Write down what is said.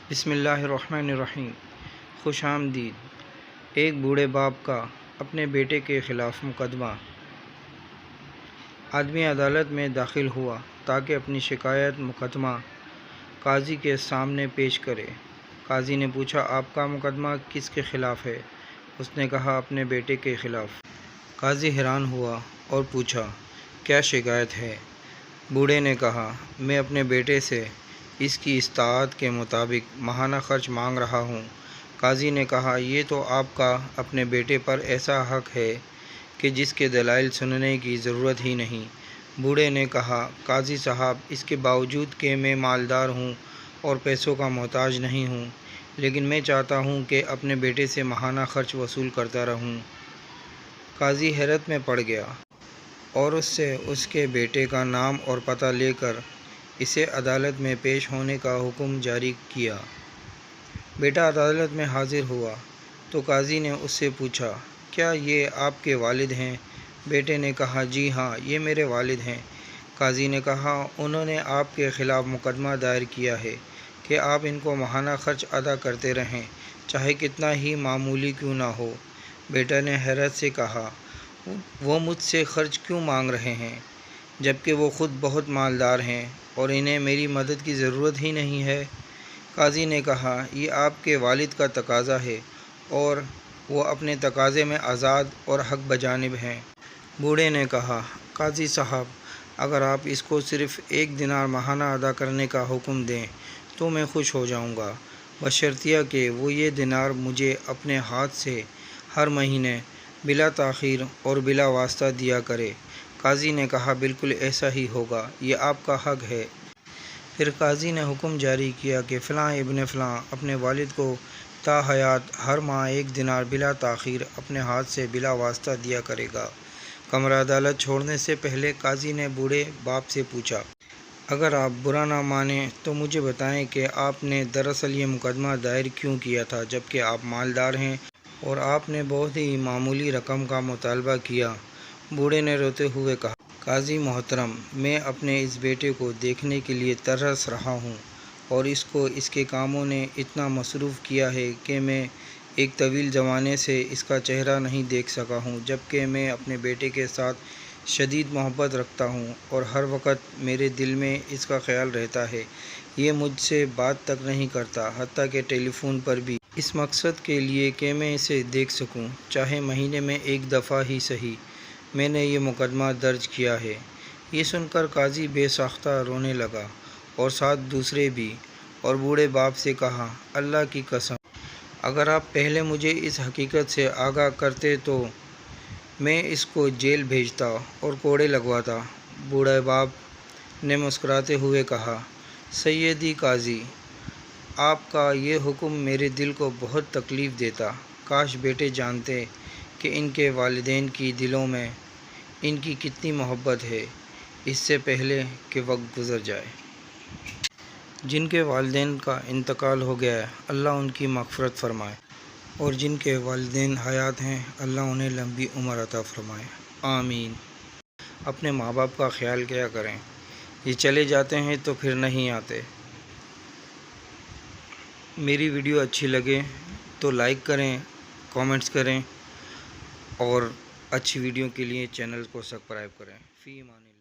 بسم اللہ الرحمن الرحیم۔ خوش آمدید۔ ایک بوڑھے باپ کا اپنے بیٹے کے خلاف مقدمہ۔ آدمی عدالت میں داخل ہوا تاکہ اپنی شکایت مقدمہ قاضی کے سامنے پیش کرے۔ قاضی نے پوچھا، آپ کا مقدمہ کس کے خلاف ہے؟ اس نے کہا، اپنے بیٹے کے خلاف۔ قاضی حیران ہوا اور پوچھا، کیا شکایت ہے؟ بوڑھے نے کہا، میں اپنے بیٹے سے اس کی استطاعت کے مطابق ماہانہ خرچ مانگ رہا ہوں۔ قاضی نے کہا، یہ تو آپ کا اپنے بیٹے پر ایسا حق ہے کہ جس کے دلائل سننے کی ضرورت ہی نہیں۔ بوڑھے نے کہا، قاضی صاحب، اس کے باوجود کہ میں مالدار ہوں اور پیسوں کا محتاج نہیں ہوں، لیکن میں چاہتا ہوں کہ اپنے بیٹے سے ماہانہ خرچ وصول کرتا رہوں۔ قاضی حیرت میں پڑ گیا اور اس سے اس کے بیٹے کا نام اور پتہ لے کر اسے عدالت میں پیش ہونے کا حکم جاری کیا۔ بیٹا عدالت میں حاضر ہوا تو قاضی نے اس سے پوچھا، کیا یہ آپ کے والد ہیں؟ بیٹے نے کہا، جی ہاں، یہ میرے والد ہیں۔ قاضی نے کہا، انہوں نے آپ کے خلاف مقدمہ دائر کیا ہے کہ آپ ان کو ماہانہ خرچ ادا کرتے رہیں، چاہے کتنا ہی معمولی کیوں نہ ہو۔ بیٹا نے حیرت سے کہا، وہ مجھ سے خرچ کیوں مانگ رہے ہیں جبکہ وہ خود بہت مالدار ہیں اور انہیں میری مدد کی ضرورت ہی نہیں ہے؟ قاضی نے کہا، یہ آپ کے والد کا تقاضا ہے اور وہ اپنے تقاضے میں آزاد اور حق بجانب ہیں۔ بوڑھے نے کہا، قاضی صاحب، اگر آپ اس کو صرف 1 دینار ماہانہ ادا کرنے کا حکم دیں تو میں خوش ہو جاؤں گا، بشرطیہ کہ وہ یہ دینار مجھے اپنے ہاتھ سے ہر مہینے بلا تاخیر اور بلا واسطہ دیا کرے۔ قاضی نے کہا، بالکل ایسا ہی ہوگا، یہ آپ کا حق ہے۔ پھر قاضی نے حکم جاری کیا کہ فلاں ابن فلاں اپنے والد کو تا حیات ہر ماہ 1 دینار بلا تاخیر اپنے ہاتھ سے بلا واسطہ دیا کرے گا۔ کمرہ عدالت چھوڑنے سے پہلے قاضی نے بوڑھے باپ سے پوچھا، اگر آپ برا نہ مانیں تو مجھے بتائیں کہ آپ نے دراصل یہ مقدمہ دائر کیوں کیا تھا جبکہ آپ مالدار ہیں اور آپ نے بہت ہی معمولی رقم کا مطالبہ کیا؟ بوڑھے نے روتے ہوئے کہا، قاضی محترم، میں اپنے اس بیٹے کو دیکھنے کے لیے ترس رہا ہوں اور اس کو اس کے کاموں نے اتنا مصروف کیا ہے کہ میں ایک طویل زمانے سے اس کا چہرہ نہیں دیکھ سکا ہوں، جبکہ میں اپنے بیٹے کے ساتھ شدید محبت رکھتا ہوں اور ہر وقت میرے دل میں اس کا خیال رہتا ہے۔ یہ مجھ سے بات تک نہیں کرتا، حتیٰ کہ ٹیلی فون پر بھی، اس مقصد کے لیے کہ میں اسے دیکھ سکوں، چاہے مہینے میں 1 دفعہ ہی صحیح۔ میں نے یہ مقدمہ درج کیا ہے۔ یہ سن کر قاضی بے ساختہ رونے لگا اور ساتھ دوسرے بھی، اور بوڑھے باپ سے کہا، اللہ کی قسم، اگر آپ پہلے مجھے اس حقیقت سے آگاہ کرتے تو میں اس کو جیل بھیجتا اور کوڑے لگواتا۔ بوڑھے باپ نے مسکراتے ہوئے کہا، سیدی قاضی، آپ کا یہ حکم میرے دل کو بہت تکلیف دیتا۔ کاش بیٹے جانتے کہ ان کے والدین کی دلوں میں ان کی کتنی محبت ہے، اس سے پہلے کہ وقت گزر جائے۔ جن کے والدین کا انتقال ہو گیا ہے، اللہ ان کی مغفرت فرمائے، اور جن کے والدین حیات ہیں، اللہ انہیں لمبی عمر عطا فرمائے، آمین۔ اپنے ماں باپ کا خیال کیا کریں، یہ چلے جاتے ہیں تو پھر نہیں آتے۔ میری ویڈیو اچھی لگے تو لائک کریں، کامنٹس کریں اور اچھی ویڈیو کے لیے چینل کو سبسکرائب کریں۔ فی امان اللہ۔